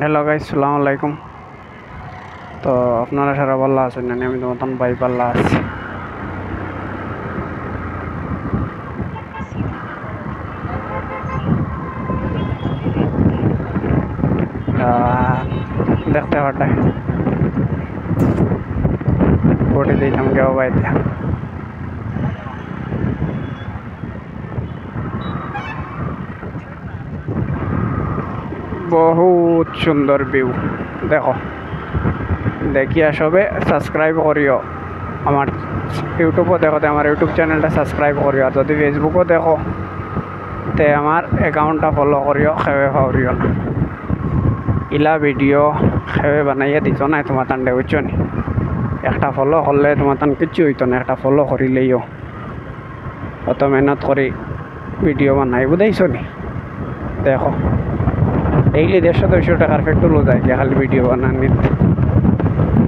Hello guys, সালাম আলাইকুম। তো আপনারা সারা ভালো আছেন? আমি তো মতন ভাই ভালো আছি। দেখতে পাঠায় ওটি দিতাম কেউ বাইতে বহুত সুন্দর ভিউ দেখো। দেখিয়া সবে সাবস্ক্রাইব করিও। আমার ইউটিউবও দেখো, আমার ইউটিউব চ্যানেলটা সাবস্ক্রাইব করিও। আর যদি ফেসবুকও দেখো তে আমার অ্যাকাউন্টটা ফলো করিও। খেয়ে পাওরিও না, ইলা ভিডিও খেয়ে বানাইয়া দিত না তোমার তান্ডে, বুঝছো নি? একটা ফলো করলে তোমার তান কিচ্ছু হইতো না, একটা ফলো করিলেইও অত মেহনত করি ভিডিও বানাই, বুঝাইছো নি? দেখো ডেইলি 150-200 টাকার পেট্রোলও যায় খালি ভিডিও বানানি,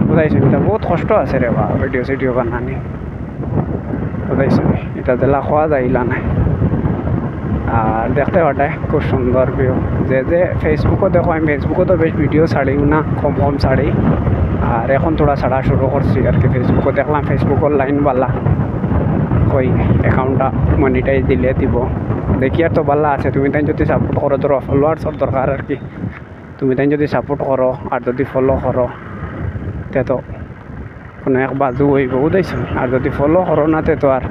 বুঝাইছো? এটা বহুত কষ্ট আছে রে বা ভিডিও সিডিও বানানি, বুঝাইছো নি? এটা দিলা খাওয়া যায় ইলা নাই। আর দেখতে পাঠায় খুব সুন্দর ভিউ। যে ফেসবুকও দেখো, আমি ফেসবুকও তো বেশ ভিডিও ছাড়িও না, কম ছাড়ি। আর এখন থোড়া ছাড়া শুরু করছি আর কি। ফেসবুকও দেখলাম ফেসবুকের লাইন বালা কই অ্যাকাউন্টটা মনিটাইজ দিলে দিব। দেখি আর তো ভালো আছে। তুমি তাই যদি সাপোর্ট করো, ধরো ফলোয়ার্সর দরকার আর কি। তুমি তাই যদি সাপোর্ট করো আর যদি ফলো করো তে তো কোনো এক বাজু হইব, বুঝাইছো? আর যদি ফলো করো না তে তো আর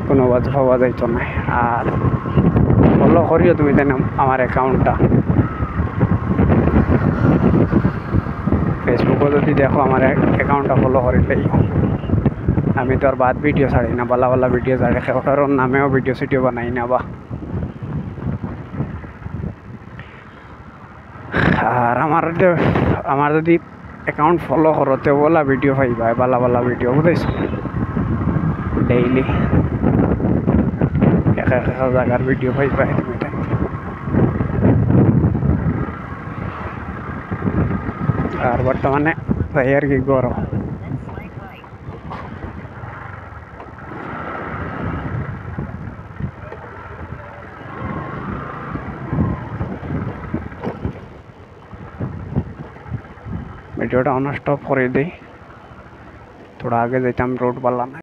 কোনো বাজু পাওয়া যাইতো না। আর ফলো করিও তুমি তাই আমার অ্যাকাউন্টটা। ফেসবুকও যদি দেখো আমার অ্যাকাউন্টটা ফলো করিলেই। আমি তো আর বাদ ভিডিও ছাড়ি না, ভালো ভালো ভিডিও ছাড়ি, কারোর নামেও ভিডিও সিডিও বানাই না বা। আর আমার যদি অ্যাকাউন্ট ফলো করো তো বলা ভিডিও পাইবা, ভালো ভালো ভিডিও, বুঝাইছো? ডেইলি এক জায়গার ভিডিও পাইবা তুমি। আর বর্তমানে তাই আর কি করো। ভিডিওটা অন স্টপ করে দিই, থোড়া আগে যেতাম, রোড বালা না।